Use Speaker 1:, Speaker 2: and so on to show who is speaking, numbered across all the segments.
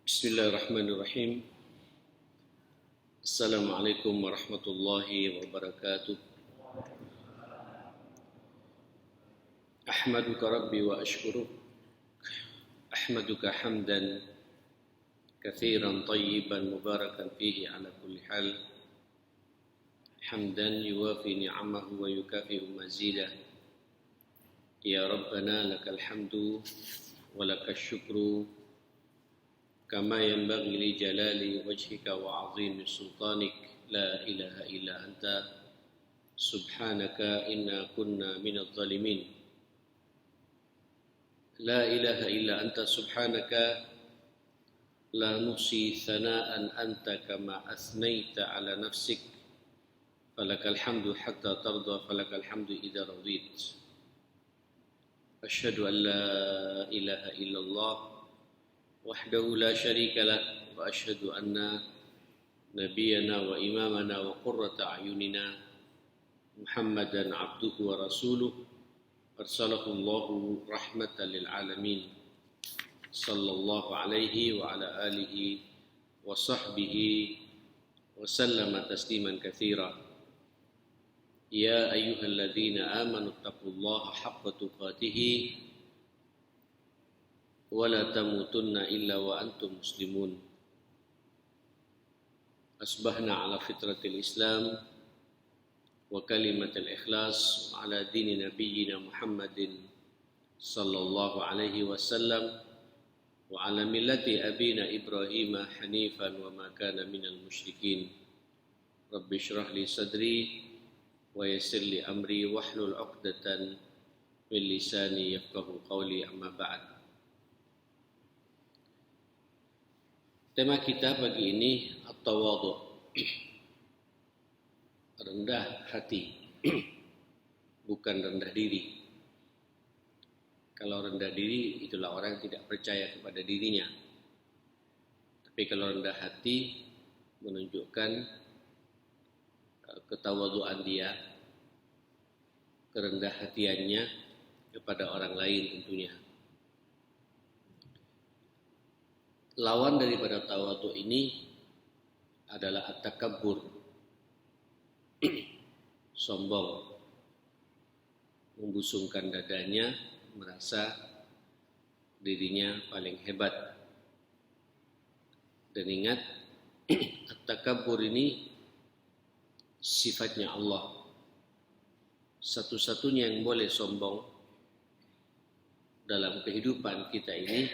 Speaker 1: Bismillahirrahmanirrahim. Assalamualaikum warahmatullahi wabarakatuh. Ahmaduka Rabbi wa ashkuruk. Ahmaduka hamdan kathiran tayyiban mubarakan fihi ala kulli hal. Hamdan yuwafi ni'amahu wa yukafi'u mazidah. Ya Rabbana lakal hamdu wa lakal syukru كما ينبغي لجلال وجهك وعظيم سلطانك لا إله إلا أنت سبحانك إنا كنا من الظالمين لا إله إلا أنت سبحانك لا نحصي ثناء أنت كما أثنيت على نفسك فلك الحمد حتى ترضى فلك الحمد إذا رضيت أشهد أن لا إله إلا الله وحده لا شريك له وأشهد أن نبينا وإمامنا وقرة أعيننا محمدا عبده ورسوله أرسله الله رحمة للعالمين صلى الله عليه وعلى آله وصحبه وسلم تسليما كثيرا يا أيها الذين آمنوا اتقوا الله حق تقاته ولا تموتن إلا وأنتم مسلمون أصبحنا على فطرة الإسلام وكلمة الإخلاص وعلى دين نبينا محمد صلى الله عليه وسلم وعلى ملة أبينا إبراهيم حنيفا وما كان من المشركين رب اشرح لي صدري ويسر لي أمري واحلل عقدة من لساني يفقهوا قولي أما بعد. Tema kita pagi ini at-tawadhu, rendah hati, bukan rendah diri. Kalau rendah diri itulah orang yang tidak percaya kepada dirinya. Tapi kalau rendah hati menunjukkan ketawadhuan dia, kerendah hatiannya kepada orang lain tentunya. Lawan daripada tawadhu ini adalah at-takabbur, sombong, membusungkan dadanya, merasa dirinya paling hebat. Dan ingat, at-takabbur ini sifatnya Allah. Satu-satunya yang boleh sombong dalam kehidupan kita ini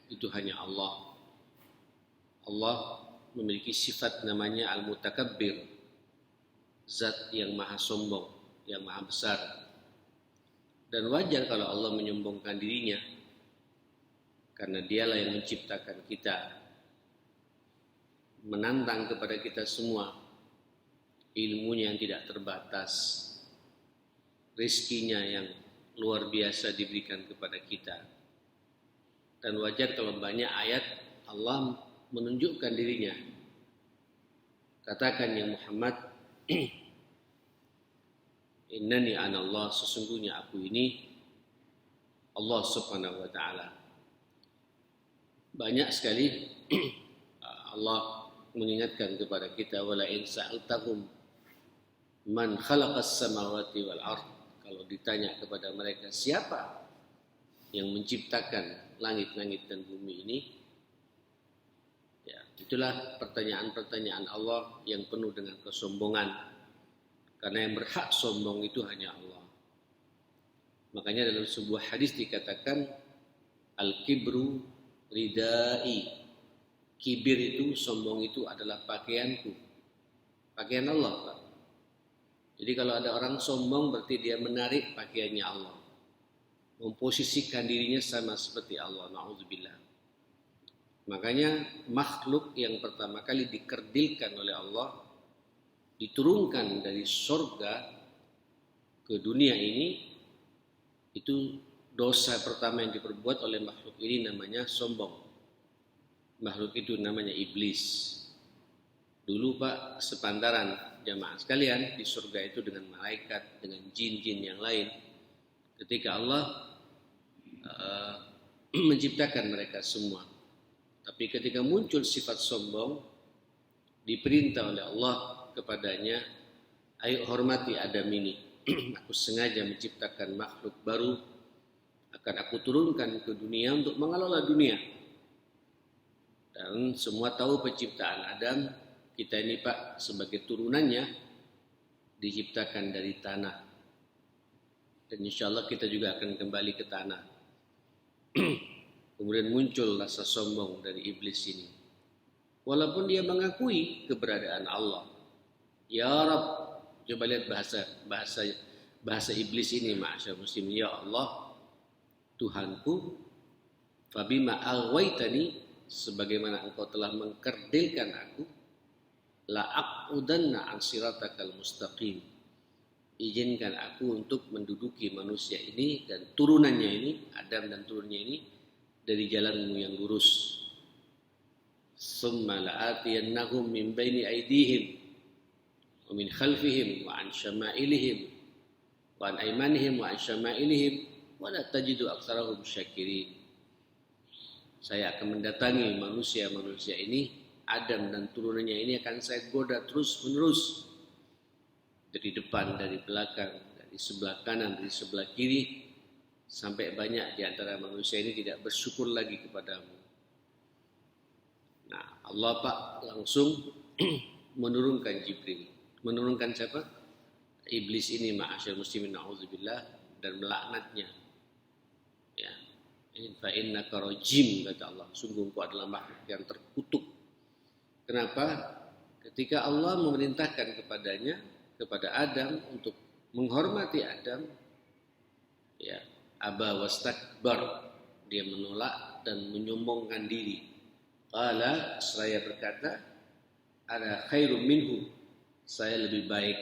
Speaker 1: itu hanya Allah. Allah memiliki sifat namanya Al-Mutakabbir, zat yang maha sombong, yang maha besar. Dan wajar kalau Allah menyombongkan dirinya, karena dialah yang menciptakan kita, menantang kepada kita semua, ilmunya yang tidak terbatas, rezekinya yang luar biasa diberikan kepada kita. Dan wajar kalau banyak ayat Allah menunjukkan dirinya. Katakan ya Muhammad, innani anallah, sesungguhnya aku ini Allah subhanahu wa ta'ala. Banyak sekali Allah mengingatkan kepada kita, wala in sa'altahum man khalaqas samawati wal ard. Kalau ditanya kepada mereka siapa yang menciptakan langit-langit dan bumi ini, ya, itulah pertanyaan-pertanyaan Allah yang penuh dengan kesombongan, karena yang berhak sombong itu hanya Allah. Makanya dalam sebuah hadis dikatakan al-kibru ridai, kibir itu, sombong itu adalah pakaianku, pakaian Allah, Pak. Jadi kalau ada orang sombong berarti dia menarik pakaiannya Allah, memposisikan dirinya sama seperti Allah. Na'udzubillah. Makanya makhluk yang pertama kali dikerdilkan oleh Allah, diturunkan dari surga ke dunia ini, itu dosa pertama yang diperbuat oleh makhluk ini namanya sombong. Makhluk itu namanya iblis. Dulu Pak, sepantaran jamaah sekalian di surga itu dengan malaikat, dengan jin-jin yang lain. Ketika Allah menciptakan mereka semua, Tapi ketika muncul sifat sombong, diperintah oleh Allah kepadanya, ayo hormati Adam ini. Aku sengaja menciptakan makhluk baru, akan aku turunkan ke dunia untuk mengelola dunia. Dan semua tahu penciptaan Adam, kita ini Pak sebagai turunannya diciptakan dari tanah. Dan insya Allah kita juga akan kembali ke tanah. Kemudian muncul rasa sombong dari iblis ini. Walaupun dia mengakui keberadaan Allah. Ya Rabb, coba lihat bahasa iblis ini, ma'asyar muslimin. Ya Allah, Tuhanku, fabima aghwaytani, sebagaimana engkau telah mengkerdilkan aku, la'aqudanna an siratakal mustaqim. Izinkan aku untuk menduduki manusia ini dan turunannya ini, Adam dan turunnya ini, dari jalanmu yang lurus. Summa la'atiyannahum min baini aydihim wa min khalfihim wa an syama'ilihim wa an aymanihim wa an syama'ilihim wa la tajidu aktsarahum syakirin. Saya akan mendatangi manusia-manusia ini, Adam dan turunannya ini akan saya goda terus-menerus. Dari depan, dari belakang, dari sebelah kanan, dari sebelah kiri, sampai banyak di antara manusia ini tidak bersyukur lagi kepadamu. Nah, Allah Pak langsung menurunkan Jibril. Menurunkan siapa? Iblis ini, ma'asyar muslimin, na'udzubillah, dan melaknatnya. Ya. Fa innaka rajim, kata Allah. Sungguh engkau adalah makhluk yang terkutuk. Kenapa? Ketika Allah memerintahkan kepada Adam untuk menghormati Adam, ya, aba wastakbar, dia menolak dan menyombongkan diri. Qala, seraya berkata, ana khairum minhu, saya lebih baik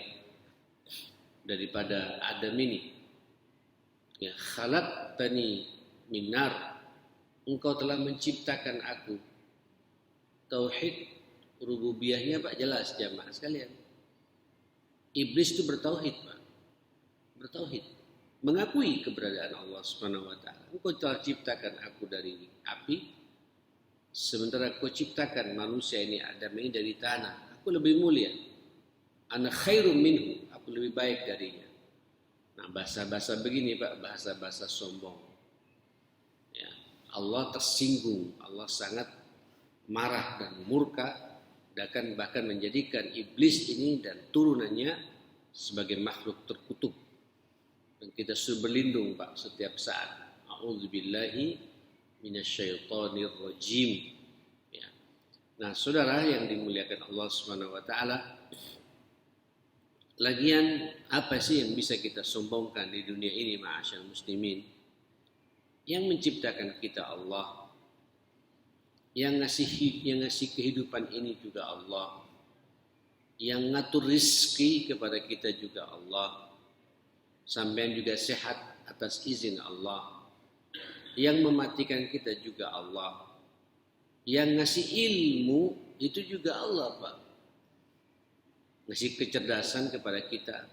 Speaker 1: daripada Adam ini. Ya, khalaqtani min nar, engkau telah menciptakan aku. Tauhid rububiyahnya Pak jelas jamaah sekalian. Iblis itu bertauhid Pak. Bertauhid. Mengakui keberadaan Allah Subhanahu wa taala. Engkau telah ciptakan aku dari api, sementara kau ciptakan manusia ini Adam ini dari tanah. Aku lebih mulia. Ana khairum minhu, aku lebih baik darinya. Nah, bahasa-bahasa begini Pak, bahasa-bahasa sombong. Ya, Allah tersinggung, Allah sangat marah dan murka, dan bahkan menjadikan iblis ini dan turunannya sebagai makhluk terkutuk. Dan kita sudah berlindung Pak setiap saat. A'udzubillahi minasyaitonir rajim. Ya. Nah, saudara yang dimuliakan Allah Subhanahu wa taala, lagian apa sih yang bisa kita sombongkan di dunia ini, ma'asyar muslimin? Yang menciptakan kita Allah, yang ngasih kehidupan ini juga Allah, yang ngatur rizki kepada kita juga Allah, sampean juga sehat atas izin Allah, yang mematikan kita juga Allah, yang ngasih ilmu itu juga Allah Pak, ngasih kecerdasan kepada kita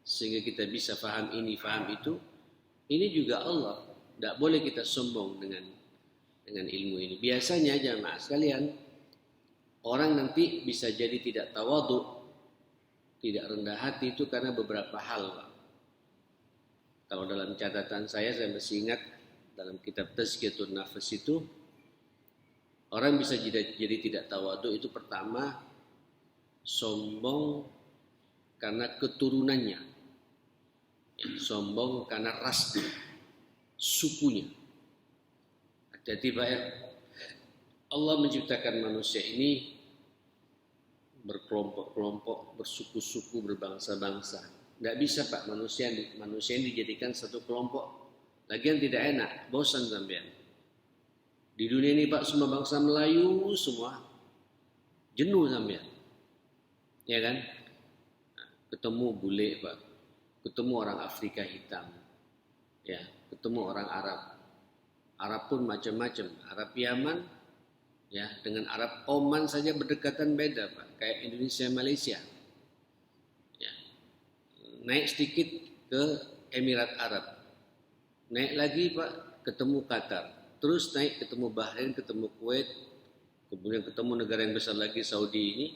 Speaker 1: sehingga kita bisa paham ini, paham itu, ini juga Allah. Tidak boleh kita sombong dengan ilmu ini. Biasanya jamaah sekalian, orang nanti bisa jadi tidak tawadhu, tidak rendah hati itu karena beberapa hal. Kalau dalam catatan saya masih ingat dalam kitab Tazkiyatun Nafas itu, orang bisa jadi tidak tawadhu itu pertama sombong karena keturunannya, ya, sombong karena rasnya, sukunya. Jadi Pak ya, Allah menciptakan manusia ini berkelompok-kelompok, bersuku-suku, berbangsa-bangsa. Tidak bisa Pak manusia ini dijadikan satu kelompok. Lagian tidak enak, bosan sampean. Di dunia ini Pak semua bangsa Melayu semua, jenuh sampean. Ya kan? Ketemu bule Pak, ketemu orang Afrika hitam, ya, ketemu orang Arab. Arab pun macam-macam. Arab Yaman, ya, dengan Arab Oman saja berdekatan beda Pak, kayak Indonesia Malaysia. Ya. Naik sedikit ke Emirat Arab, naik lagi Pak ketemu Qatar, terus naik ketemu Bahrain, ketemu Kuwait, Kemudian ketemu negara yang besar lagi, Saudi ini.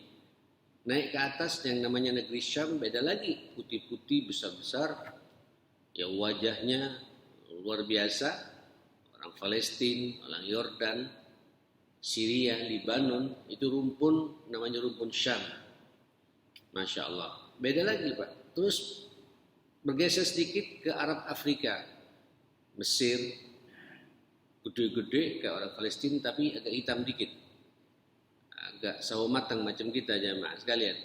Speaker 1: Naik ke atas yang namanya negeri Syam, beda lagi. Putih-putih, besar-besar. Ya wajahnya luar biasa. Orang Palestina, orang Yordan, Syria, Libanon, itu rumpun, namanya rumpun Syam. Masya Allah. Beda lagi Pak. Terus bergeser sedikit ke Arab Afrika. Mesir, gede-gede kayak orang Palestina tapi agak hitam dikit. Agak sawo matang macam kita jamaah sekalian.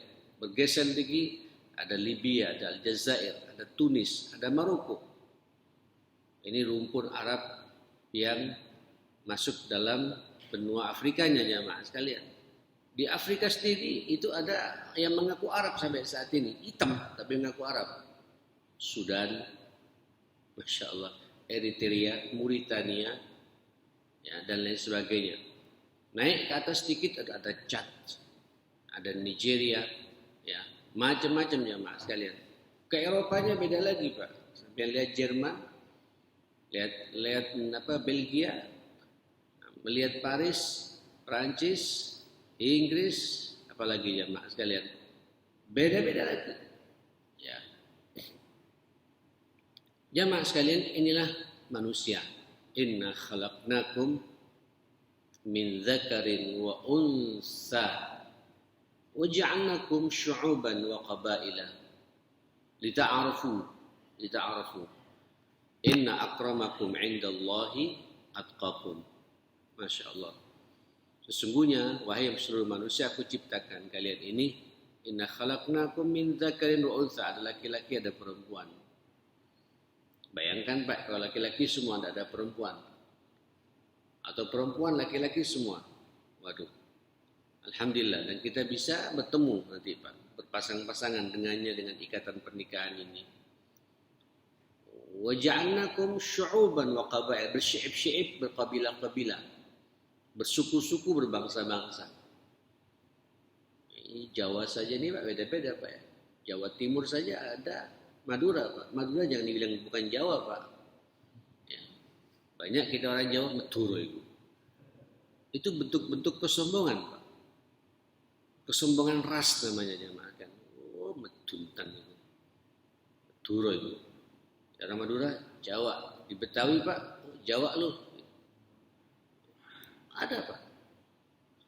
Speaker 1: Bergeser lagi ada Libya, ada Aljazair, ada Tunis, ada Maroko. Ini rumpun Arab yang masuk dalam benua Afrikanya jamaah sekalian. Di Afrika sendiri itu ada yang mengaku Arab sampai saat ini, hitam tapi mengaku Arab. Sudan, Masya Allah, Eritrea, Mauritania, ya, dan lain sebagainya. Naik ke atas sedikit ada Chad, ada Nigeria, ya, macam-macam jamaah sekalian. Ke Eropanya beda lagi Pak. Sampai lihat Jerman, lihat Belgia, melihat Paris, Prancis, Inggris, apalagi jamaah sekalian. Beda-beda lagi. Ya. Jamaah sekalian, inilah manusia. Inna khalaqnakum min dzakarin wa unsa wa ja'alnakum syu'uban wa qabaila lita'arafu inna akramakum 'indallahi atqakum. Masya Allah. Sesungguhnya wahai seluruh manusia, aku ciptakan kalian ini, inna khalaqnakum min dzakarin wa unsa, ada laki-laki ada perempuan. Bayangkan Pak, kalau laki-laki semua tidak ada perempuan, atau perempuan laki-laki semua, waduh, alhamdulillah. Dan kita bisa bertemu nanti Pak, berpasang-pasangan dengannya dengan ikatan pernikahan ini. Wa ja'alnakum syu'uban wa qabail, bersyi'ib-syi'ib, berkabilah-kabilah, bersuku-suku, berbangsa-bangsa. Ini Jawa saja nih Pak, beda-beda Pak ya. Jawa Timur saja ada Madura Pak. Madura jangan dibilang bukan Jawa Pak. Ya. Banyak kita orang Jawa Madura itu. Itu bentuk-bentuk kesombongan Pak. Kesombongan ras namanya jamaah kan. Oh, meduntan itu. Madura itu. Orang Madura Jawa. Di Betawi Pak, Jawa lu. Ada Pak.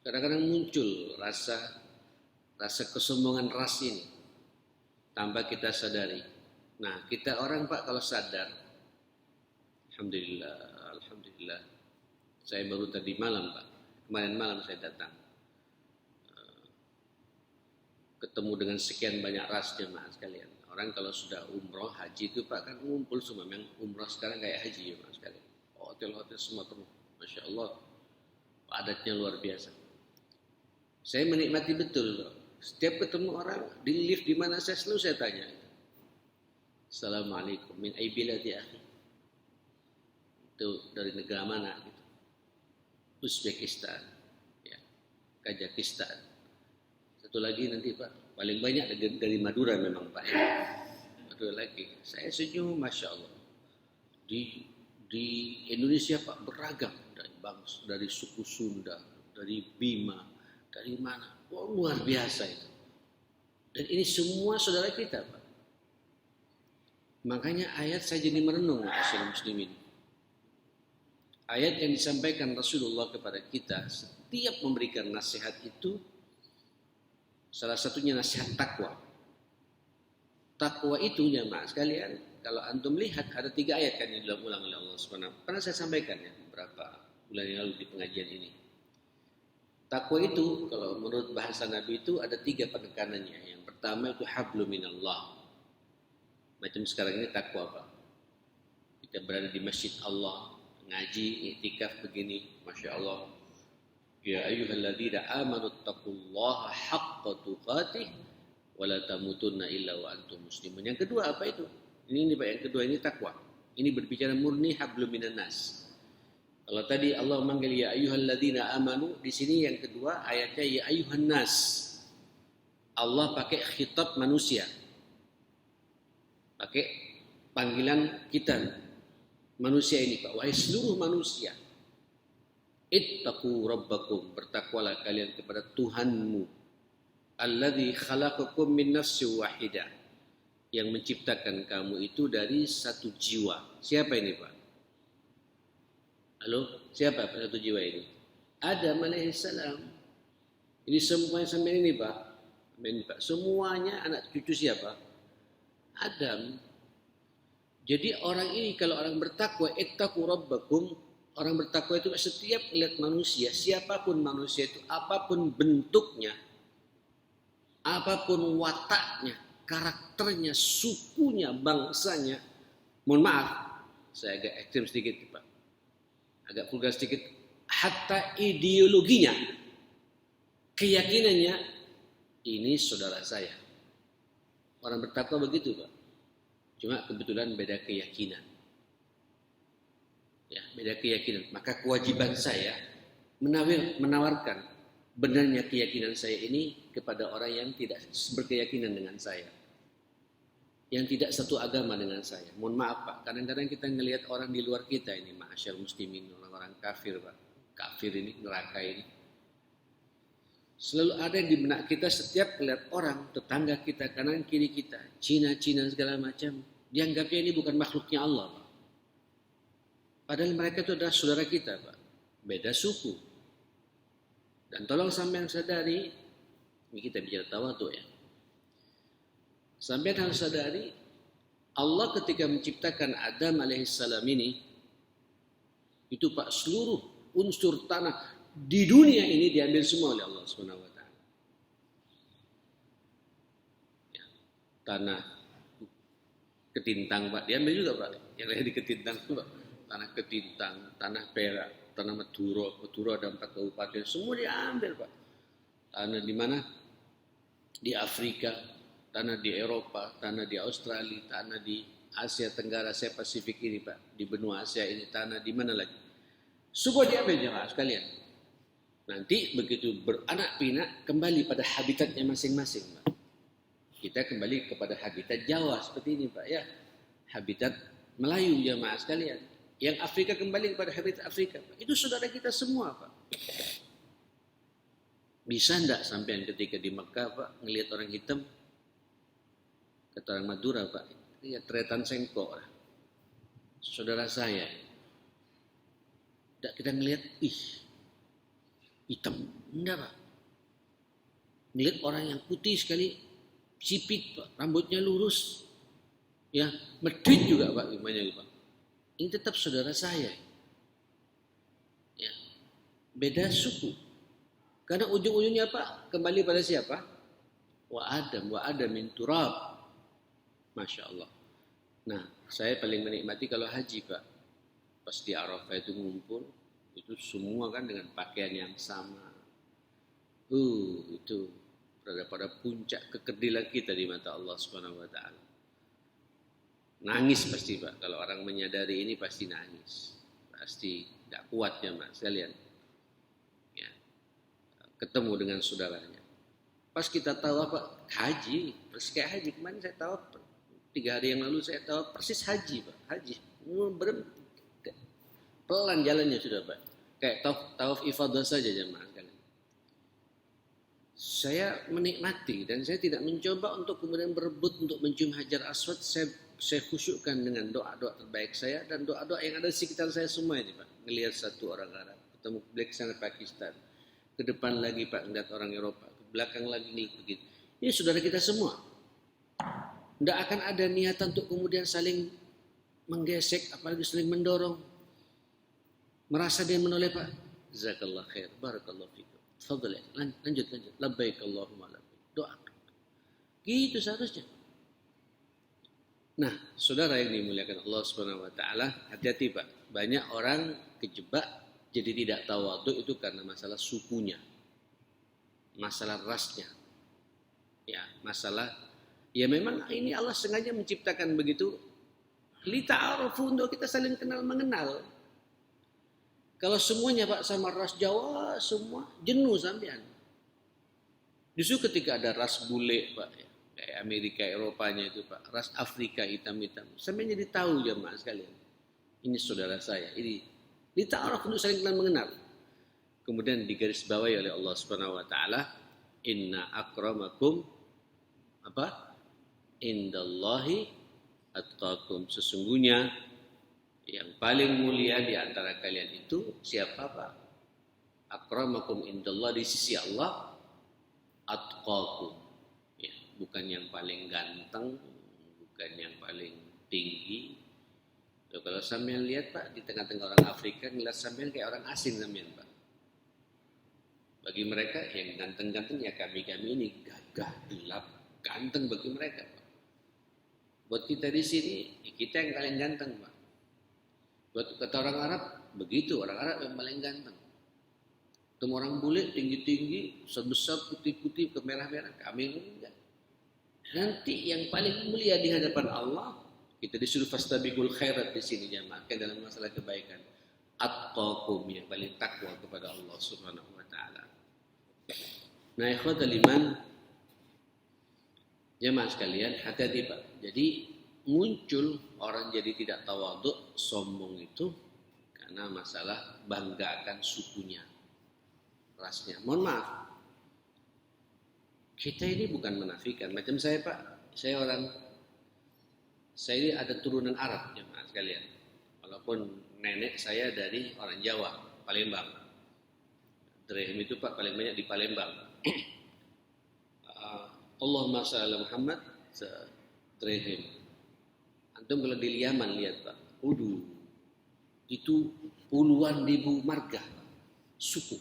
Speaker 1: Kadang-kadang muncul rasa kesombongan ras ini tanpa kita sadari. Nah, kita orang Pak kalau sadar, alhamdulillah. Saya baru tadi malam Pak, kemarin malam saya datang, ketemu dengan sekian banyak ras jemaah sekalian. Orang kalau sudah umroh, haji itu Pak kan ngumpul semua. Memang umroh sekarang kayak haji jemaah sekalian. Hotel-hotel semua penuh, Masya Allah. Adatnya luar biasa. Saya menikmati betul Pak. Setiap ketemu orang di lift di mana saya selalu saya tanya, Assalamualaikum, min ayyi biladi akhi. Itu dari negara mana gitu. Uzbekistan, ya, Kazakhstan. Satu lagi nanti Pak, paling banyak dari Madura memang Pak. Ya. Madura lagi. Saya senyum, Masya Allah. Di Indonesia Pak beragam dari bangsa, dari suku Sunda, dari Bima, dari mana. Oh, luar biasa itu. Dan ini semua saudara kita Pak. Makanya ayat saya jadi merenung muslimin. Ayat yang disampaikan Rasulullah kepada kita setiap memberikan nasihat itu, salah satunya nasihat takwa. Takwa itu jemaah sekalian, kalau antum lihat ada 3 ayat kan yang diulang oleh Allah Subhanahu. Pernah saya sampaikan ya beberapa bulan yang lalu di pengajian ini. Takwa itu kalau menurut bahasa Nabi itu ada 3 penekanannya. Yang pertama itu hablum minallah. Macam sekarang ini takwa Pak. Kita berada di masjid Allah, ngaji, iktikaf begini, Masya Allah. Ya ayyuhalladzina amanu taqullaha haqqa tuqatih wa la tamutunna illa wa antum muslimun. Yang kedua apa itu? Ini Pak, yang kedua ini takwa. Ini berbicara murni hablum minan nas. Kalau tadi Allah manggil ya ayyuhalladzina amanu, di sini yang kedua ayatnya ya ayyuhan nas. Allah pakai khitab manusia. Pakai panggilan kita manusia ini Pak, wahai seluruh manusia. Ittaqu rabbakum, bertakwalah kalian kepada Tuhanmu. Alladzi khalaqakum min nafsin wahidah, yang menciptakan kamu itu dari satu jiwa. Siapa ini, Pak? Halo, siapa satu jiwa ini? Adam alaihissalam. Ini semuanya sampai ini, Pak. Semuanya anak cucu siapa? Adam. Jadi orang ini, kalau orang bertakwa, ittaqu rabbakum, orang bertakwa itu setiap melihat manusia, siapapun manusia itu, apapun bentuknya, apapun wataknya, karakternya, sukunya, bangsanya. Mohon maaf, saya agak ekstrem sedikit, Pak. Agak vulgar sedikit. Hatta ideologinya, keyakinannya, ini saudara saya. Orang bertakwa begitu, Pak. Cuma kebetulan beda keyakinan. Ya, beda keyakinan. Maka kewajiban saya menawarkan benarnya keyakinan saya ini kepada orang yang tidak berkeyakinan dengan saya, yang tidak satu agama dengan saya. Mohon maaf, Pak, kadang-kadang kita ngelihat orang di luar kita ini, ma'asyar muslimin, orang-orang kafir, Pak. Kafir ini, neraka ini. Selalu ada di benak kita setiap melihat orang, tetangga kita, kanan kiri kita, Cina segala macam, dianggapnya ini bukan makhluknya Allah, Pak. Padahal mereka itu adalah saudara kita, Pak. Beda suku. Dan tolong sampean sadari, ini kita bicara tawadhu ya. Sampean harus sadari, Allah ketika menciptakan Adam alaihissalam ini, itu Pak, seluruh unsur tanah di dunia ini diambil semua oleh Allah Subhanahu wa taala. Ya. Tanah Ketintang, Pak, diambil juga, Pak. Yang ada di Ketintang, Pak. Tanah Ketintang, tanah Perak, tanah Madura ada 4 kabupaten, semua diambil, Pak. Tanah di mana? Di Afrika, tanah di Eropa, tanah di Australia, tanah di Asia Tenggara, Asia Pasifik ini, Pak. Di benua Asia ini, tanah di mana lagi? Semua diambil, jemaah sekalian. Nanti begitu beranak pinak, kembali pada habitatnya masing-masing, Pak. Kita kembali kepada habitat Jawa seperti ini, Pak, ya. Habitat Melayu, jemaah sekalian. Yang Afrika kembali kepada habitat Afrika, Pak. Itu saudara kita semua, Pak. Bisa enggak sampean ketika di Mekah, Pak, ngelihat orang hitam? Kata orang Madura, Pak, ya tretan sengkok lah. Saudara saya. Enggak kita ngelihat, hitam. Enggak, Pak. Ngelihat orang yang putih sekali, sipit, Pak, rambutnya lurus, ya, medit juga, Pak, gimana, Pak. Ini tetap saudara saya, ya, beda suku. Karena ujung-ujungnya, Pak, kembali pada siapa? Wa Adam min turab. Masya Allah. Nah, saya paling menikmati kalau haji, Pak. Pas di Arafah itu ngumpul, itu semua kan dengan pakaian yang sama. Itu pada puncak kekerdilan kita di mata Allah Subhanahu wa taala. Nangis pasti, Pak. Kalau orang menyadari ini pasti nangis. Pasti enggak kuat ya, Mas, sekalian. Ya. Ketemu dengan saudaranya. Pas kita tahu apa? Haji. Persis kayak haji. Kemarin saya tahu 3 hari yang lalu saya tahu persis haji, Pak. Haji. Pelan jalannya sudah, Pak. Kayak tawaf ifadah saja, jemaah sekalian. Saya menikmati dan saya tidak mencoba untuk kemudian berebut untuk mencium Hajar Aswad. Saya khusyukkan dengan doa-doa terbaik saya dan doa-doa yang ada di sekitar saya semua ini, Pak. Ngelihat satu orang Arab, ketemu Black sana Pakistan, ke depan lagi, Pak, ngelihat orang Eropa, ke belakang lagi ngelihat begitu. Ini saudara kita semua. Tidak akan ada niatan untuk kemudian saling menggesek, apalagi saling mendorong. Merasa dia menoleh, Pak. Jazakallah khair, barakallahu fikum. Fadhil, lanjut. Labbaik Allahumma labbaik. Doa. Gitu seharusnya. Nah, saudara yang dimuliakan Allah Subhanahu wa taala, hati-hati, Pak. Banyak orang kejebak jadi tidak tawadhu itu karena masalah sukunya. Masalah rasnya. Ya, ya memang ini Allah sengaja menciptakan begitu li ta'arufu, untuk kita saling kenal mengenal. Kalau semuanya, Pak, sama ras Jawa semua jenuh sampean. Justru ketika ada ras bule, Pak, ya, kayak Amerika, Eropanya itu, Pak, ras Afrika hitam-hitam, sampean jadi tahu, jemaah sekalian. Ini saudara saya, ini dita'aruf untuk saling kenal mengenal. Kemudian digarisbawahi oleh Allah Subhanahu wa taala, inna akramakum apa? Indallahi atqakum. Sesungguhnya yang paling mulia di antara kalian itu siapa, Pak? Akramakum indallah, di sisi Allah, atqakum. Ya, bukan yang paling ganteng, bukan yang paling tinggi. Loh, kalau sampean lihat, Pak, di tengah-tengah orang Afrika ngeliat sampean kayak orang asing sampean, Pak. Bagi mereka yang ganteng-ganteng ya kami-kami ini, gagah, gelap, ganteng bagi mereka, Pak. Buat kita di sini, kita yang paling ganteng, Pak. Buat kata orang Arab, begitu, orang Arab yang paling ganteng. Ketemu orang bule, tinggi-tinggi, sebesar putih-putih, kemerah-merah, kami enggak. Nanti yang paling mulia di hadapan Allah, kita disuruh fastabiqul khairat di sini jamaah, dalam masalah kebaikan. Atqakum, yang paling takwa kepada Allah Subhanahu wa taala. Nah, ikhwatul iman, jamaah sekalian, hati-hati Pak. Jadi muncul orang jadi tidak tawadhu, sombong itu karena masalah banggakan sukunya, rasnya. Mohon maaf, kita ini bukan menafikan. Macam saya, Pak, saya ini ada turunan Arab, jemaah sekalian. Walaupun nenek saya dari orang Jawa, Palembang. Dirham itu, Pak, paling banyak di Palembang. Allahumma shalli ala Muhammad, dirham. Antum kalau di Yaman lihat, Pak, itu puluhan ribu marga, suku.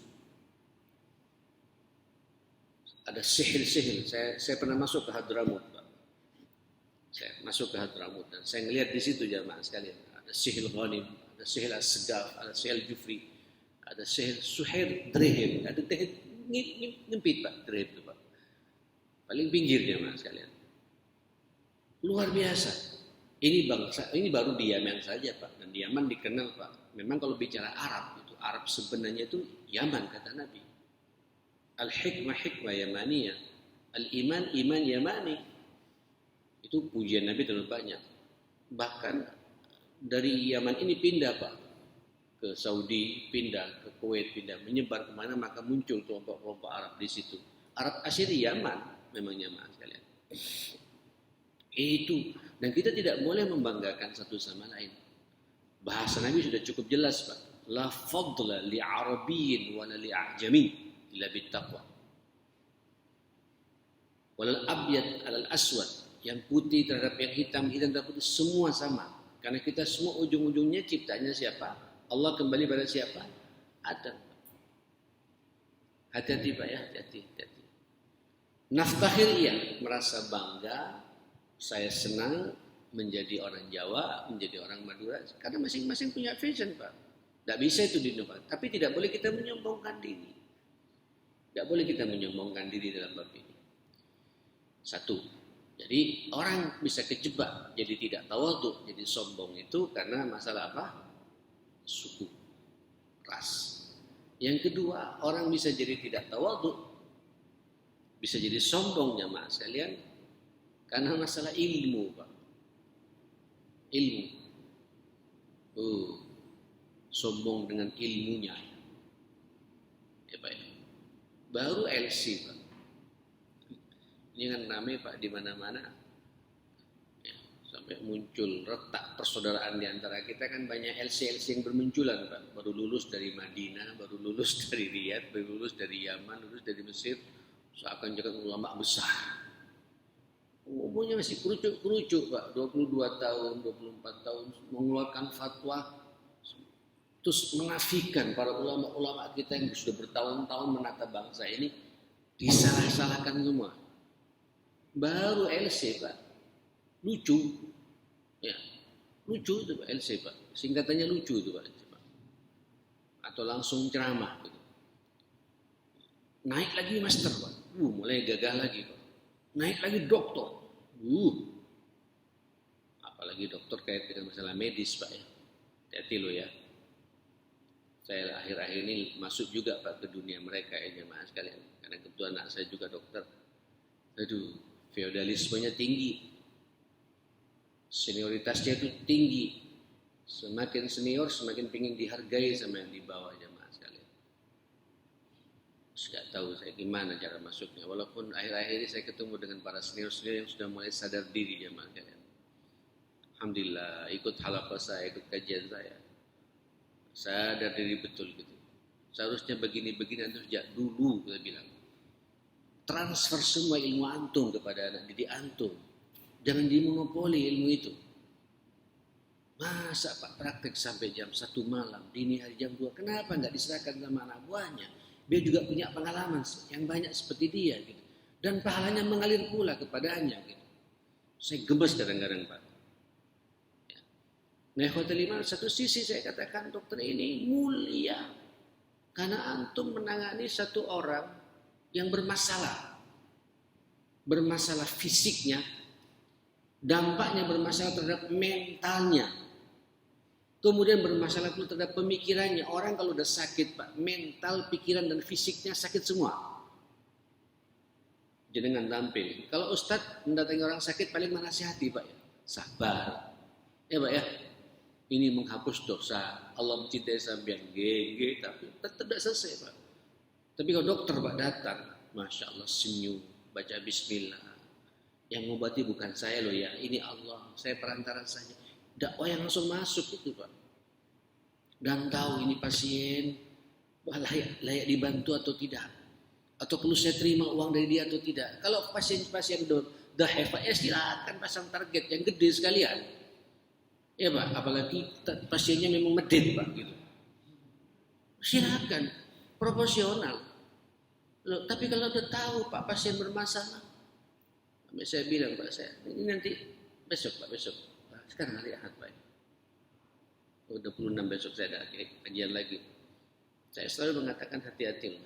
Speaker 1: Ada sihil-sihil. Saya pernah masuk ke Hadramut, Pak. Saya masuk ke Hadramut dan saya ngelihat di situ jamaah sekalian. Ada sihil Ghanim, ada sihil As-Segaf, ada sihil Jufri, ada sihil Suhair, Dirham, ada nyempit, Pak, Dirham itu, Pak. Paling pinggir jamaah sekalian. Luar biasa. Ini bangsa, ini baru di Yaman saja, Pak. Dan di Yaman dikenal, Pak. Memang kalau bicara Arab, itu Arab sebenarnya itu Yaman, kata Nabi. Al-hikmah hikmah yamaniyah, al-iman iman yamani. Itu pujian Nabi terlalu banyak. Bahkan dari Yaman ini pindah, Pak, ke Saudi, pindah ke Kuwait, pindah menyebar kemana, maka muncul kelompok-kelompok Arab di situ. Arab asli Yaman memang Yaman sekalian. Itu, dan kita tidak boleh membanggakan satu sama lain. Bahasa Nabi sudah cukup jelas, Pak. La fadla li Arabiyyin wa la li a'jami illa bittaqwa. Walal abyad alal aswad, yang putih terhadap yang hitam, hitam terhadap putih, semua sama. Karena kita semua ujung-ujungnya ciptanya siapa? Allah kembali pada siapa? Adam. Hati-hati, Pak, ya, hati-hati. Naftahir, iya, merasa bangga, saya senang menjadi orang Jawa, menjadi orang Madura, karena masing-masing punya vision, Pak. Tidak bisa itu diinovat, tapi tidak boleh kita menyombongkan diri. Tidak boleh kita menyombongkan diri dalam bab ini. Satu, jadi orang bisa kejebak, jadi tidak tawadhu, jadi sombong itu karena masalah apa? Suku, ras. Yang kedua, orang bisa jadi tidak tawadhu, bisa jadi sombong jamaah sekalian, karena masalah ilmu, Pak. Ilmu. Sombong dengan ilmunya. Ya, Pak. Baru LC, Pak. Ini kan ramai, Pak, di mana-mana. Ya, sampai muncul retak persaudaraan di antara kita, kan banyak LC yang bermunculan, Pak. Baru lulus dari Madinah, baru lulus dari Riyadh, baru lulus dari Yaman, lulus dari Mesir, seakan jadi ulama besar. Umurnya masih kerucuk, Pak. 22 tahun, 24 tahun mengeluarkan fatwa, terus menafikan para ulama-ulama kita yang sudah bertahun-tahun menata bangsa ini, disalah-salahkan semua. Baru LC, Pak. Lucu. Ya. Lucu itu, Pak, LC, Pak. Singkatannya lucu itu, Pak. Atau langsung ceramah gitu. Naik lagi master, Pak. Mulai gagal lagi, Pak. Naik lagi doktor. Apalagi dokter kait dengan masalah medis, Pak, ya. Hati-hati lo ya. Saya akhir-akhir ini masuk juga, Pak, ke dunia mereka ya jemaah sekalian. Karena kebetulan anak saya juga dokter. Aduh, feodalismenya tinggi. Senioritasnya itu tinggi. Semakin senior semakin ingin dihargai sama yang di bawah jemaah sekalian. Nggak tahu saya gimana cara masuknya. Walaupun akhir-akhir ini saya ketemu dengan para senior-senior yang sudah mulai sadar diri jemaah sekalian. Alhamdulillah ikut halaqah saya, ikut kajian saya. Sadar diri betul gitu. Seharusnya begini-begini antum sejak dulu kita bilang. Transfer semua ilmu antum kepada anak didik antum. Jangan dimonopoli ilmu itu. Masa Pak praktek sampai jam 1 malam, dini hari jam 2, kenapa nggak diserahkan sama anak buahnya? Dia juga punya pengalaman yang banyak seperti dia gitu. Dan pahalanya mengalir pula kepadanya gitu. Saya gemes kadang-kadang Pak. Ya. Nah, hotel iman satu sisi saya katakan dokter ini mulia. Karena antum menangani satu orang yang bermasalah. Bermasalah fisiknya, dampaknya bermasalah terhadap mentalnya. Kemudian bermasalah pula terhadap pemikirannya. Orang kalau udah sakit Pak, mental, pikiran dan fisiknya sakit semua. Jenengan tampil. Kalau Ustadz mendatangi orang sakit paling menasihati Pak ya. Sabar. Ya Pak ya. Ini menghapus dosa. Allah mencintai sampean. GG tapi tetap tidak selesai Pak. Tapi kalau dokter Pak datang, Masya Allah senyum, baca bismillah. Yang mengobati bukan saya loh ya. Ini Allah. Saya perantara saja. Dakwah yang langsung masuk itu Pak. Dan tahu ini pasien layak dibantu atau tidak. Atau perlu saya terima uang dari dia atau tidak. Kalau pasien-pasien dah hebat ya silakan pasang target yang gede sekalian. Ya Pak, apalagi pasiennya memang medit Pak gitu. Silakan, proporsional. Loh, tapi kalau udah tahu Pak pasien bermasalah, saya bilang Pak saya, ini nanti besok Pak besok. Sekarang hari Ahad Pak. 26 besok saya ada kajian lagi. Saya selalu mengatakan hati-hati.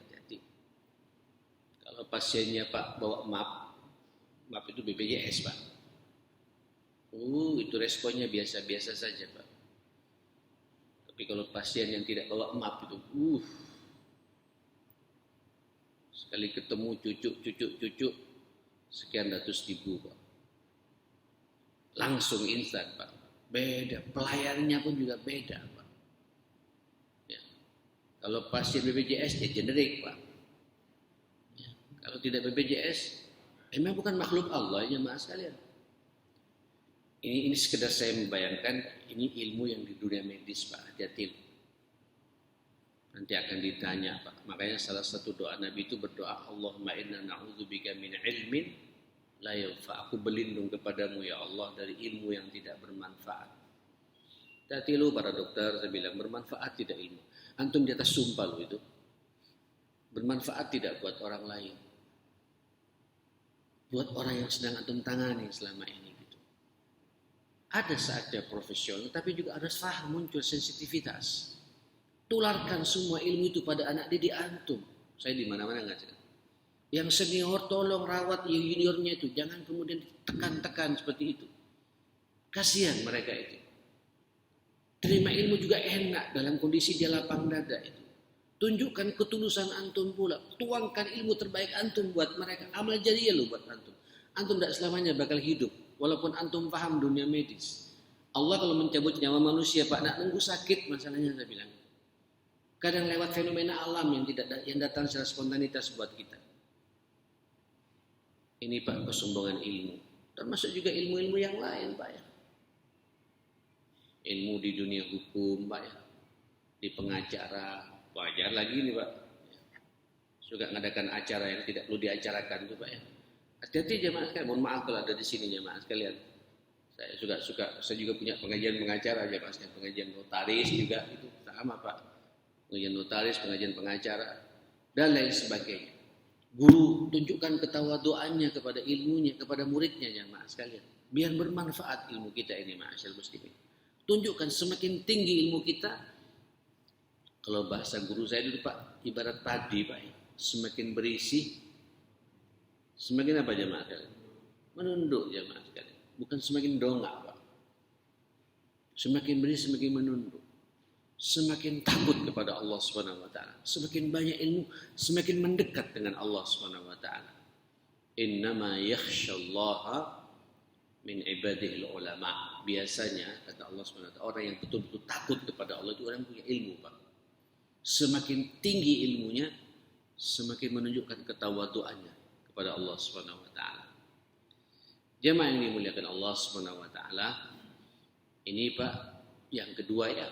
Speaker 1: Kalau pasiennya Pak bawa map itu BPJS Pak. Itu responnya biasa-biasa saja Pak. Tapi kalau pasien yang tidak bawa map itu, sekali ketemu cucu, sekian ratus ribu Pak. Langsung instan Pak. Beda, pelayanannya pun juga beda Pak. Ya. Kalau pasien BPJS ya generik Pak. Ya. Kalau tidak BPJS, memang bukan makhluk Allah ya mas sekalian. Ini sekedar saya membayangkan ini ilmu yang di dunia medis Pak. Hati-hati. Nanti akan ditanya Pak. Makanya salah satu doa Nabi itu berdoa, Allahumma inna na'udzubika min ilmin la yanfa. Aku berlindung kepadamu ya Allah dari ilmu yang tidak bermanfaat. Hati-hati lu para dokter, saya bilang bermanfaat tidak ilmu. Antum di atas sumpah lu itu. Bermanfaat tidak buat orang lain. Buat orang yang sedang antum tangani selama ini gitu. Ada saatnya profesional tapi juga harus paham muncul sensitivitas. Tularkan semua ilmu itu pada anak didik antum. Saya di mana-mana ngajar. Yang senior tolong rawat juniornya itu. Jangan kemudian tekan-tekan seperti itu. Kasihan mereka itu. Terima ilmu juga enak dalam kondisi dia lapang dada itu. Tunjukkan ketulusan antum pula. Tuangkan ilmu terbaik antum buat mereka. Amal jariah loh buat antum. Antum tidak selamanya bakal hidup. Walaupun antum paham dunia medis. Allah kalau mencabut nyawa manusia Pak, nak nunggu sakit masalahnya saya bilang. Kadang lewat fenomena alam yang datang secara spontanitas buat kita. Ini Pak kesombongan ilmu. Termasuk juga ilmu-ilmu yang lain Pak ya. Ilmu di dunia hukum Pak ya. Di pengacara. Wajar lagi nih Pak. Suka ngadakan acara yang tidak perlu diacarakan tuh Pak ya. Hati-hati jemaah sekalian. Mohon maaf kalau ada di sini jemaah sekalian. Saya juga punya pengajian pengacara aja Pak. Pengajian notaris juga itu sama Pak. Pengajian notaris, pengajian pengacara dan lain sebagainya. Guru tunjukkan ketawaduannya kepada ilmunya, kepada muridnya jemaah sekalian. Biar bermanfaat ilmu kita ini ma'asyal muslimin. Tunjukkan semakin tinggi ilmu kita. Kalau bahasa guru saya dulu Pak, ibarat padi Pak. Semakin berisi, semakin apa jemaah sekalian? Menunduk jemaah sekalian. Bukan semakin dongak Pak. Semakin berisi, semakin menunduk. Semakin takut kepada Allah Subhanahu wa taala. Semakin banyak ilmu, semakin mendekat dengan Allah Subhanahu wa taala. Innama yakhsyallaha min ibadihil ulama. Biasanya kata Allah Subhanahu wa taala, orang yang betul-betul takut kepada Allah itu orang yang punya ilmu, Pak. Semakin tinggi ilmunya, semakin menunjukkan ketawaduannya kepada Allah Subhanahu wa taala. Jemaah yang dimuliakan Allah Subhanahu wa taala, ini Pak yang kedua ya.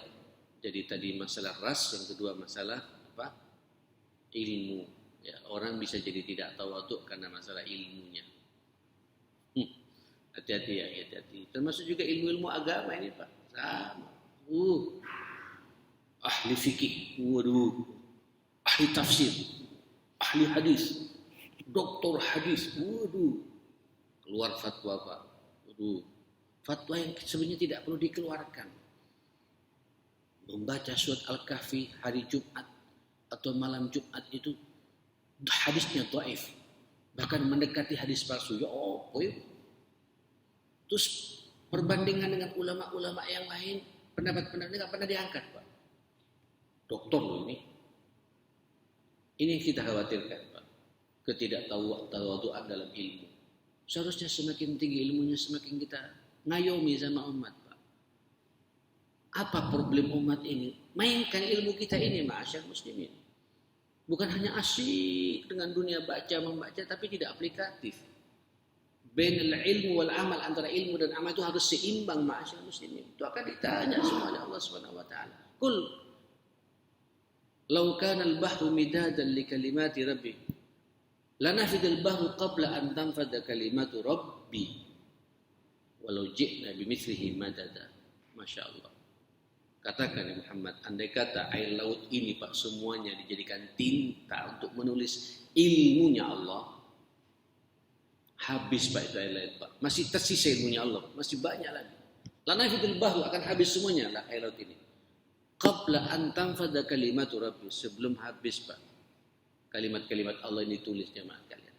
Speaker 1: Jadi tadi masalah ras, yang kedua masalah apa? Ilmu. Ya, orang bisa jadi tidak tawadhu karena masalah ilmunya. Hati-hati ya, hati-hati. Termasuk juga ilmu-ilmu agama ini Pak. Sama. Ahli fikih, waduh. Ahli tafsir, ahli hadis, doktor hadis, waduh. Keluar fatwa Pak. Waduh. Fatwa yang sebenarnya tidak perlu dikeluarkan. Membaca surat Al-Kahfi hari Jumat atau malam Jumat itu hadisnya dhaif, bahkan mendekati hadis palsu. Ya apa ya? Terus perbandingan dengan ulama-ulama yang lain, pendapat-pendapat nggak pernah diangkat Pak. Doktor loh ini. Ini yang kita khawatirkan Pak. Ketidaktawaduan dalam ilmu. Seharusnya semakin tinggi ilmunya semakin kita ngayomi sama umat Pak. Apa problem umat ini? Mainkan ilmu kita ini ma'asyar muslimin. Bukan hanya asyik dengan dunia membaca tapi tidak aplikatif. Bainal ilmu wal amal, antara ilmu dan amal itu harus seimbang ma'asyar muslimin. Itu akan ditanya semua oleh Allah Subhanahu wa taala. Qul law kana al-bahru midadan li kalimati rabbi lanafidal bahru qabla an tanfada kalimatu rabbi walau ji'na bimithlihi madada. Masya Allah. Katakan ya Muhammad, andai kata air laut ini Pak semuanya dijadikan tinta untuk menulis ilmunya Allah, habis Pak itu air laut Pak. Masih tersisa ilmunya Allah, masih banyak lagi. Lanafidul bahru, akan habis semuanya lah air laut ini. Qabla an tanfada kalimatu rabbi, sebelum habis Pak kalimat-kalimat Allah ini ditulis jemaah kalian.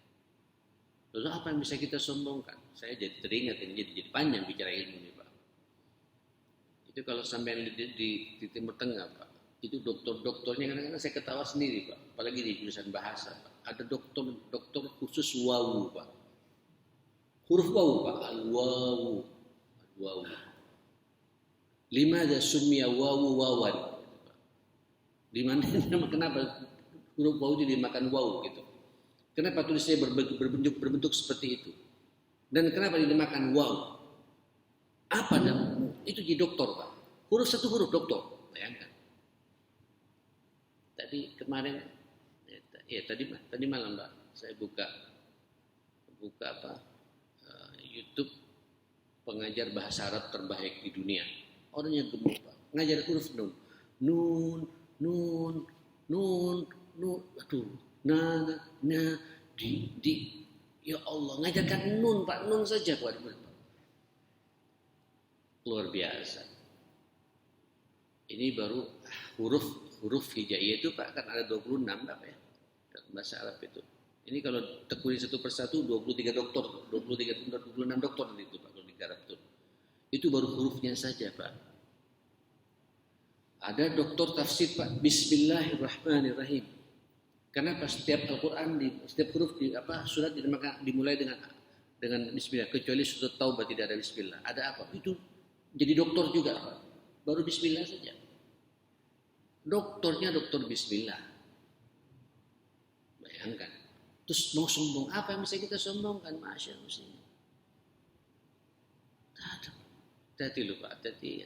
Speaker 1: Lalu apa yang bisa kita sombongkan? Saya jadi teringat ini jadi panjang bicara ilmu ini Pak. Itu kalau sampai di Timur Tengah Pak, itu dokter-dokternya kadang-kadang saya ketawa sendiri Pak, apalagi di jurusan bahasa Pak. Ada dokter khusus wawu Pak, huruf wawu Pak, al-wawu, al-wawu. Limadha summiya wawu wawan? Di mana kenapa huruf wawu itu dimakan wawu gitu? Kenapa tulisnya berbentuk seperti itu? Dan kenapa dimakan wawu? Apa namanya? Itu di doktor Pak. Huruf satu huruf doktor. Bayangkan. Tadi kemarin, tadi malam Pak, saya buka apa? YouTube pengajar bahasa Arab terbaik di dunia. Orangnya gemuk Pak. Ngajar huruf nun. Nun. Aduh. Di. Ya Allah, ngajarkan nun Pak, nun saja Pak. Luar biasa. Ini baru huruf hijaiyah itu Pak, kan ada 26 Pak ya. Dalam bahasa Arab itu. Ini kalau tekuni satu persatu 23 doktor, 26 doktor itu Pak kalau digarap itu. Itu baru hurufnya saja Pak. Ada doktor tafsir Pak, Bismillahirrahmanirrahim. Kenapa setiap Al-Quran setiap huruf surat dimulai dengan Bismillah, kecuali surat Taubah tidak ada Bismillah. Ada apa? Itu jadi doktor juga Pak. Baru Bismillah saja. Doktornya doktor Bismillah. Bayangkan. Terus mau sombong, apa yang bisa kita sombongkan? Masya Allah. Hati-hati loh Pak, hati-hati.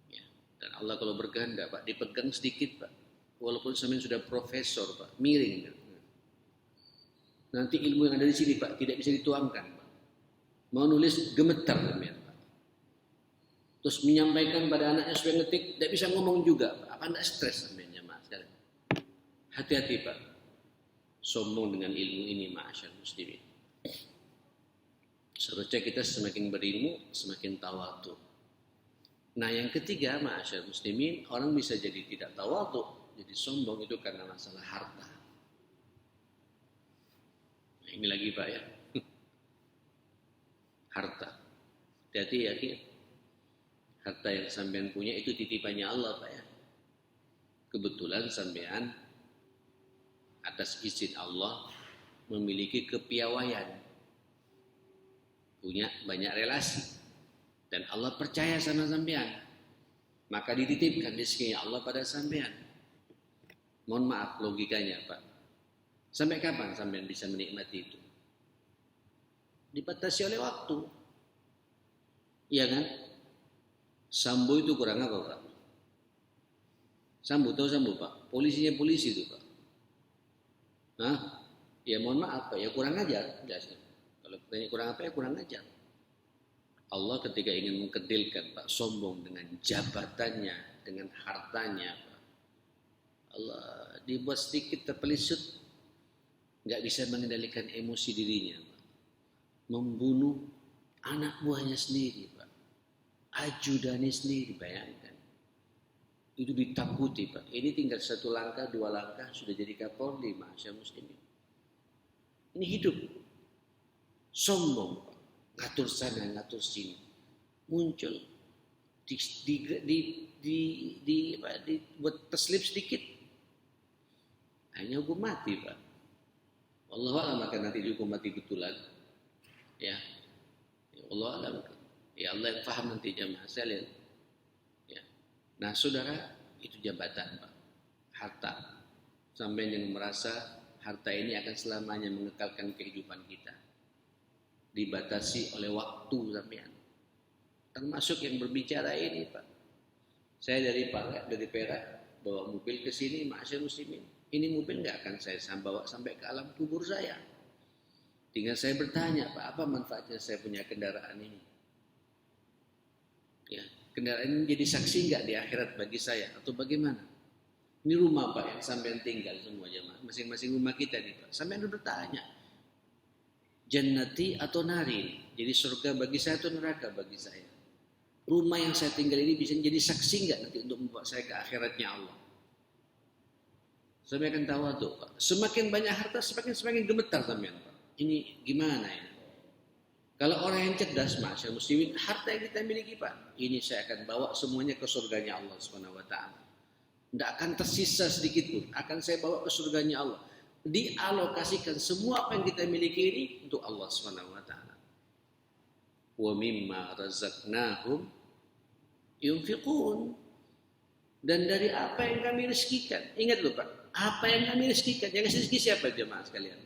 Speaker 1: Ya. Dan Allah kalau berganda Pak, dipegang sedikit Pak. Walaupun sampean sudah profesor Pak, miring. Nanti ilmu yang ada di sini Pak tidak bisa dituangkan Pak. Mau nulis gemetar sampean. Terus menyampaikan pada anaknya supaya ngetik, tidak bisa ngomong juga. Apa anda stres sebenarnya Mas? Hati-hati Pak. Sombong dengan ilmu ini ma'asyar muslimin. Seharusnya kita semakin berilmu, semakin tawadhu. Nah yang ketiga ma'asyar muslimin, orang bisa jadi tidak tawadhu, jadi sombong itu karena masalah harta. Nah, ini lagi Pak ya. Harta. Hati-hati ya. Harta yang sampean punya itu titipannya Allah Pak ya. Kebetulan sampean atas izin Allah memiliki kepiawaian, punya banyak relasi, dan Allah percaya sama sampean, maka dititipkan rezeki Allah pada sampean. Mohon maaf logikanya Pak, Sampai kapan sampean bisa menikmati itu? Dibatasi oleh waktu. Iya kan? Sambo itu kurang apa, Pak? Sambo, tahu Sambo, Pak? Polisinya polisi itu, Pak. Hah? Ya mohon maaf, Pak. Ya kurang ajar. Jelasnya. Kalau tanya kurang apa, ya kurang ajar. Allah ketika ingin mengkedilkan, Pak, sombong dengan jabatannya, dengan hartanya, Pak. Allah dibuat sedikit terpelisut, nggak bisa mengendalikan emosi dirinya, Pak. Membunuh anak buahnya sendiri, Pak. Ajudannya sendiri, bayangkan. Itu ditakuti, Pak. Ini tinggal 1 langkah, 2 langkah sudah jadi Kapolri, masyaallah muslimin. Ini hidup sombong, Pak. Ngatur sana, ngatur sini. Muncul buat terselip sedikit. Hanya hukum mati, Pak. Allah alam akan nanti dihukum mati betulan. Ya. Allah alam. Ya Allah yang paham nanti jamaah sekalian. Ya. Nah, saudara, itu jabatan, Pak. Harta. Sampai yang merasa harta ini akan selamanya mengekalkan kehidupan kita. Dibatasi oleh waktu sampean. Termasuk yang berbicara ini, Pak. Saya dari Perak bawa mobil ke sini, masyaallah muslimin. Ini mobil nggak akan saya bawa sampai ke alam kubur saya. Tinggal saya bertanya, Pak, apa manfaatnya saya punya kendaraan ini? Ya, kendaraan ini jadi saksi nggak di akhirat bagi saya atau bagaimana? Ini rumah, Pak, yang sampean tinggal semua jemaah, masing-masing rumah kita nih, Pak. Sampean udah bertanya, jannati atau nari? Jadi surga bagi saya atau neraka bagi saya? Rumah yang saya tinggal ini bisa jadi saksi nggak nanti untuk membawa saya ke akhiratnya Allah? Sampai akan tahu tuh, Pak. Semakin banyak harta, semakin gemetar sampean, Pak. Ini gimana ini? Kalau orang yang cerdas, masyaallah muslimin, harta yang kita miliki, Pak, ini saya akan bawa semuanya ke surganya Allah Subhanahu wa taala. Tidak akan tersisa sedikit pun, akan saya bawa ke surganya Allah. Dialokasikan semua apa yang kita miliki ini untuk Allah Subhanahu wa taala. Wa mimma razaqnahum yunfiqun. Dan dari apa yang kami rezekikan. Ingat loh, Pak, apa yang kami rezekikan? Yang rezeki siapa jemaah sekalian?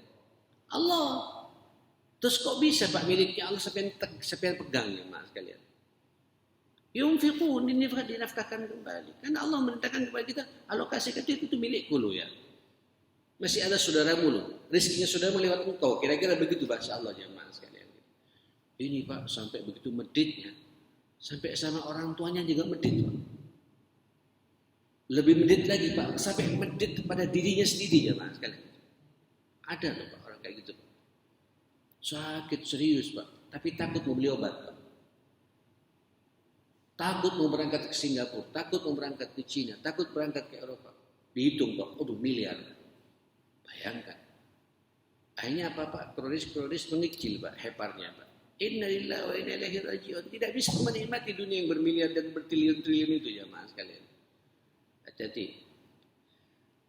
Speaker 1: Allah. Terus kok bisa, Pak, miliknya Allah sampai pegang jemaah sekalian? Yunfiqun, dinafkahkan kembali. Karena Allah merintahkan kepada kita, alokasikan itu milikku loh ya. Masih ada saudaramu loh, rezekinya saudara melewat engkau. Kira-kira begitu bahasa Allah jemaah sekalian. Ini, Pak, sampai begitu meditnya. Sampai sama orang tuanya juga medit, Pak. Lebih medit lagi, Pak, sampai medit kepada dirinya sendiri jemaah sekalian. Ada loh, Pak, orang kayak gitu, Pak. Sakit serius, Pak, tapi takut mau beli obat, Pak. Takut mau berangkat ke Singapura, takut mau berangkat ke Cina, takut berangkat ke Eropa. Dihitung, Pak, miliar. Bayangkan. Akhirnya apa, Pak? Kronis mengecil, Pak, heparnya, Pak. Innalillahi wa inna ilaihi raji'un. Tidak bisa menikmati dunia yang bermiliar dan bertriliun-triliun itu, jemaah sekalian. Hati-hati.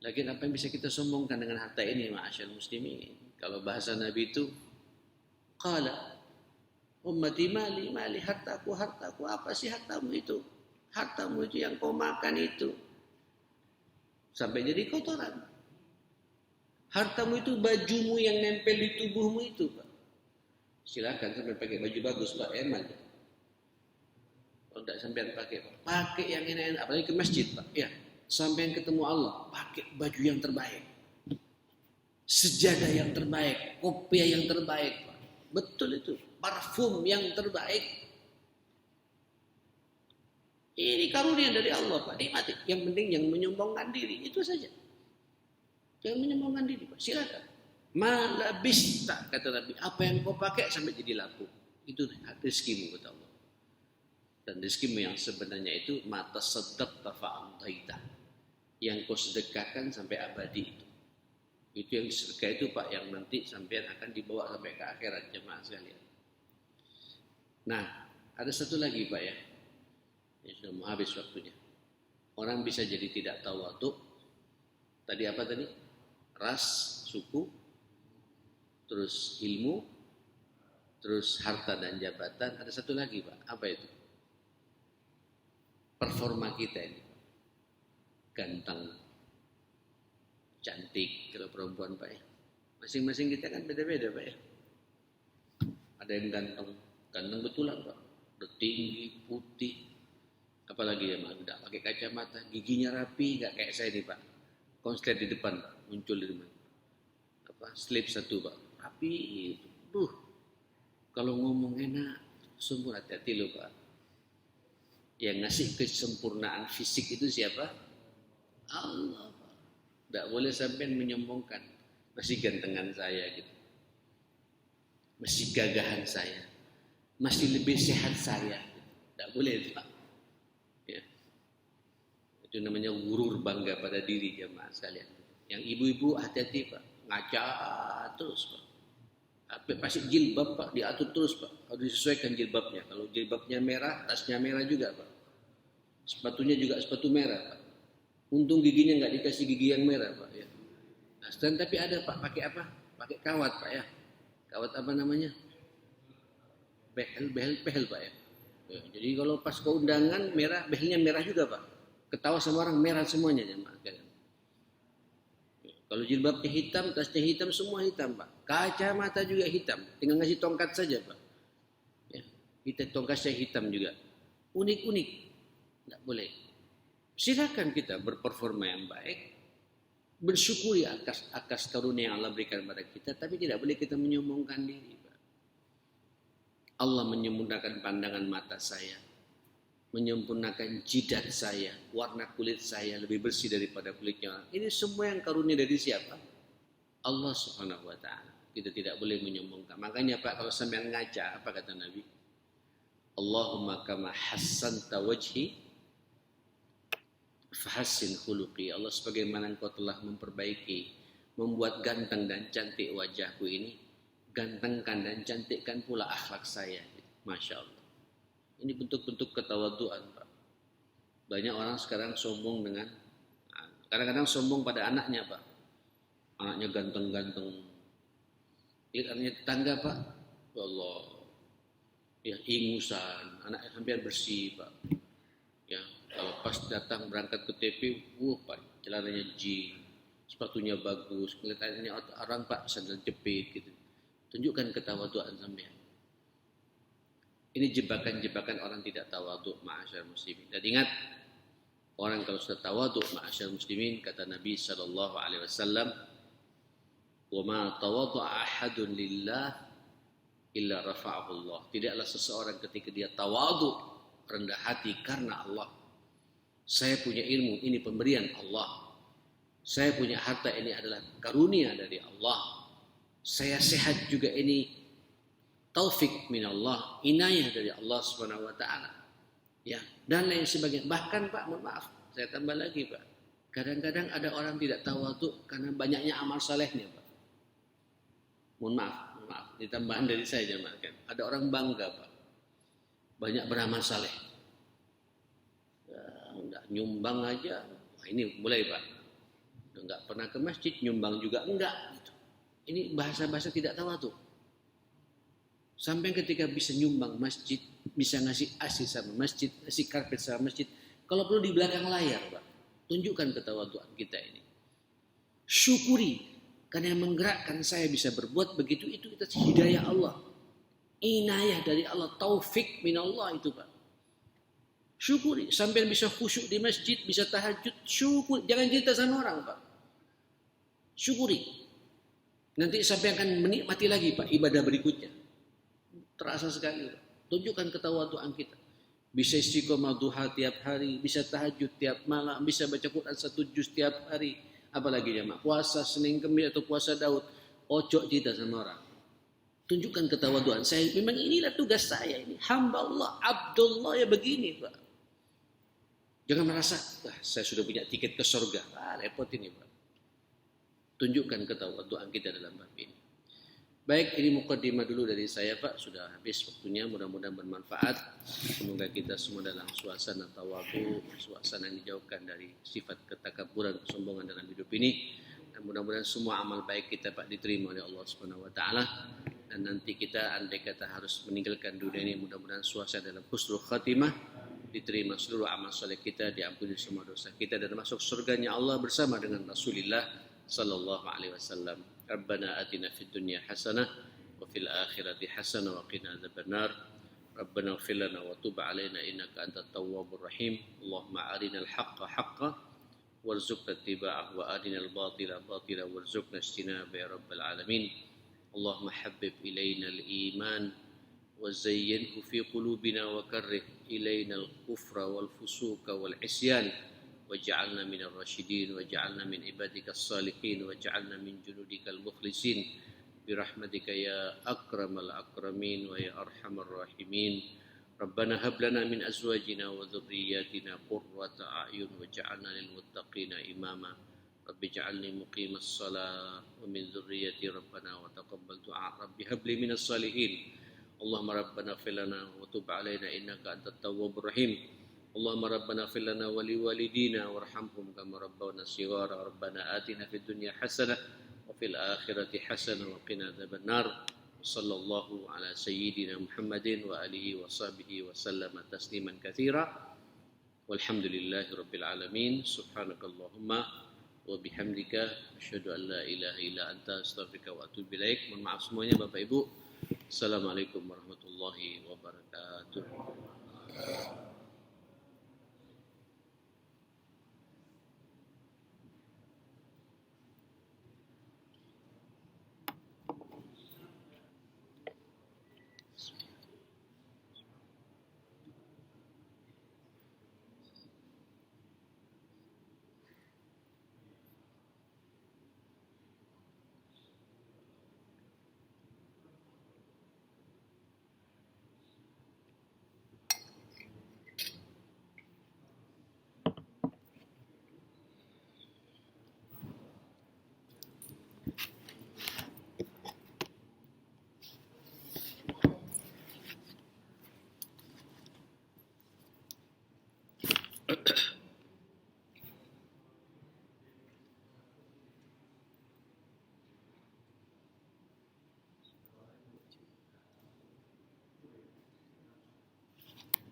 Speaker 1: Lagian apa yang bisa kita sombongkan dengan harta ini, ma'asyal muslimin? Kalau bahasa Nabi itu, qala ummati mali, hartaku, apa sih hartamu itu? Hartamu itu yang kau makan itu. Sampai jadi kotoran. Hartamu itu bajumu yang nempel di tubuhmu itu, Pak. Silakan sampai pakai baju bagus, Pak, emal. Kalau tidak sampai pakai, Pak, pakai yang enak-enak, apalagi ke masjid, Pak. Ya, sampai ketemu Allah, pakai baju yang terbaik. Sejadah yang terbaik, kopiah yang terbaik, Pak. Betul itu. Parfum yang terbaik. Ini karunia dari Allah, Pak. Nikmati. Yang penting yang menyombongkan diri. Itu saja. Jangan menyombongkan diri, Pak. Silakan. Malabista, kata Nabi. Apa yang kau pakai sampai jadi laku. Itu rezekimu, kata Allah. Dan rezekimu yang sebenarnya itu mata sedek tafa'amtaita. Yang kau sedekahkan sampai abadi itu. Itu yang sedekah itu, Pak, yang nanti sampai akan dibawa sampai ke akhirat jemaah sekalian. Nah, ada satu lagi, Pak, ya. Ini sudah mau habis waktunya. Orang bisa jadi tidak tawadhu. Tadi apa tadi? Ras, suku, terus ilmu, terus harta dan jabatan. Ada satu lagi, Pak. Apa itu? Performa kita ini. Ganteng, cantik, kalau perempuan, Pak, ya. Masing-masing kita kan beda-beda Pak ya. Ada yang ganteng, ganteng betulan Pak. Udah tinggi, putih. Apalagi ya Pak, udah pakai kacamata, giginya rapi, nggak kayak saya nih Pak. Konslet di depan Pak, muncul di depan. Slip satu Pak, rapi itu. Kalau ngomong enak, sungguh hati-hati loh Pak. Yang ngasih kesempurnaan fisik itu siapa? Allah Pak. Tidak boleh sampai menyombongkan. Masih gantengan saya gitu. Masih gagahan saya. Masih lebih sehat saya. Tidak boleh Pak. Ya. Itu namanya gurur bangga pada diri jemaah sekalian. Yang ibu-ibu hati-hati Pak. Ngaca terus Pak. Pasti jilbab Pak, diatur terus Pak. Harus disesuaikan jilbabnya. Kalau jilbabnya merah, tasnya merah juga Pak. Sepatunya juga sepatu merah Pak. Untung giginya nggak dikasih gigi yang merah Pak ya. Nah, tapi ada Pak, pakai apa? Pakai kawat Pak ya. Kawat apa namanya? Behel Pak ya. Ya. Jadi kalau pas ke undangan merah, behelnya merah juga Pak. Ketawa sama orang merah semuanya jemaah sekalian. Kalau jilbabnya hitam, tasnya hitam, semua hitam Pak. Kacamata juga hitam. Tinggal ngasih tongkat saja Pak. Ya, kita tongkatnya hitam juga. Unik-unik. Tidak boleh. Silakan kita berperforma yang baik. Bersyukuri atas karunia yang Allah berikan kepada kita. Tapi tidak boleh kita menyombongkan diri Pak. Allah menyempurnakan pandangan mata saya. Menyempurnakan jidat saya, warna kulit saya lebih bersih daripada kulitnya orang. Ini semua yang karunia dari siapa? Allah Subhanahu wa taala. Kita tidak boleh menyombongkan. Makanya Pak, kalau sampean ngaca, apa kata Nabi? Allahumma kama hassanta wajhi fahassin khuluqi. Allah, sebagaimana Engkau telah memperbaiki, membuat ganteng dan cantik wajahku ini, gantengkan dan cantikkan pula akhlak saya. Masya Allah. Ini bentuk-bentuk ketawaduan Pak. Banyak orang sekarang sombong dengan, kadang-kadang sombong pada anaknya Pak. Anaknya ganteng-ganteng. Lihat anaknya tetangga Pak. Ya Allah. Ya ingusan, anaknya hampir bersih Pak. Ya, kalau pas datang berangkat ke TP, Pak, celananya jeans, sepatunya bagus, kelihatannya orang Pak sandal jepit gitu. Tunjukkan ketawaduan sampean. Ini jebakan-jebakan orang tidak tawadhu ma'asyar muslimin. Dan ingat, orang kalau sudah tawadhu ma'asyar muslimin, kata Nabi sallallahu alaihi wasallam, "Wa ma tawadhu'a ahadun lillah illa rafa'ahu Allah." Tidaklah seseorang ketika dia tawadhu, rendah hati karena Allah. Saya punya ilmu, ini pemberian Allah. Saya punya harta, ini adalah karunia dari Allah. Saya sehat juga, ini taufik minallah, inayah dari Allah Subhanahu wa taala. Ya, dan lain sebagainya. Bahkan Pak, mohon maaf, saya tambah lagi Pak. Kadang-kadang ada orang tidak tawadhu karena banyaknya amal salehnya Pak. Mohon maaf, ditambahan dari saya jemaah. Ada orang bangga Pak. Banyak beramal saleh. Ya, enggak nyumbang aja. Wah, ini mulai Pak. Enggak pernah ke masjid, nyumbang juga enggak gitu. Ini bahasa-bahasa tidak tawadhu. Sampai ketika bisa nyumbang masjid, bisa ngasih AC sama masjid, ngasih karpet sama masjid. Kalau perlu di belakang layar, Pak. Tunjukkan ketawaduan kita ini. Syukuri. Karena yang menggerakkan saya bisa berbuat begitu, itu hidayah Allah. Inayah dari Allah. Taufik minallah itu Pak. Syukuri. Sampai bisa khusyuk di masjid, bisa tahajud. Syukuri. Jangan cerita sama orang Pak. Syukuri. Nanti sampai akan menikmati lagi Pak ibadah berikutnya. Terasa sekali. Tunjukkan ketawaduan kita. Bisa istiqomah duha tiap hari, bisa tahajud tiap malam, bisa baca Quran 1 juz tiap hari. Apalagi jemaah, puasa Senin Kemis atau puasa Daud. Ojo cerita sama orang. Tunjukkan ketawaduan. Saya memang inilah tugas saya ini. Hamba Allah, Abdullah ya begini Pak. Jangan merasa, saya sudah punya tiket ke surga. Repot ini Pak. Tunjukkan ketawaduan kita dalam bab ini. Baik, ini mukaddimah dulu dari saya Pak. Sudah habis waktunya, mudah-mudahan bermanfaat. Semoga kita semua dalam suasana tawadhu, suasana yang dijauhkan dari sifat ketakaburan, kesombongan dalam hidup ini. Dan mudah-mudahan semua amal baik kita Pak diterima oleh Allah Subhanahu wa taala. Dan nanti kita andai kata harus meninggalkan dunia ini, mudah-mudahan suasana dalam husnul khatimah, diterima seluruh amal soleh kita, diampuni semua dosa kita dan masuk surganya Allah bersama dengan Rasulullah sallallahu alaihi wasallam. Rabbana atina fid dunya hasanah wa fil akhirati hasanah wa qina adzabannar. Rabbana ighfir lana wa tub 'alaina innaka antat tawwabur rahim. Allahumma arinal haqqa haqqan warzuqna ittiba'ahu wa arinal batila batila warzuqna ijtinaba ya rabbal alamin. Allahumma habbib ilaina al-iman wa zayyinhu fi qulubina wa karrih ilaina al-kufra wal fusuqa wal isyan waj'alna minal rasyidin waj'alna min ibadika as-salihin waj'alna min junudika al-mukhlisin birahmatika ya akramal akramin wa ya arhamar rahimin. Rabbana hab lana min azwajina wa dhurriyyatina qurrata a'yun waj'alna lil muttaqina imama. Rabbi ij'alni muqimas shalah wa min dhurriyyati rabbana wa taqabbal du'a. Rabbi hab li minas salihin. Allahumma rabbana ighfir lana wa tub 'alaina innaka antat tawwabur rahim. Allahumma rabbana ighfir lana wa liwalidina warhamhum kama rabbawna shighara. Rabbana atina fid dunya hasanah wa fil akhirati hasanah wa qina adzabannar. Sallallahu ala sayyidina Muhammadin wa alihi wa sahbihi wa sallama tasliman katsira. Walhamdulillahi rabbil alamin. Subhanakallahumma wa bihamdika asyhadu an la ilaha illa anta astaghfiruka wa atubu ilaik. Mohon maaf semuanya Bapak Ibu. Assalamualaikum warahmatullahi wabarakatuh.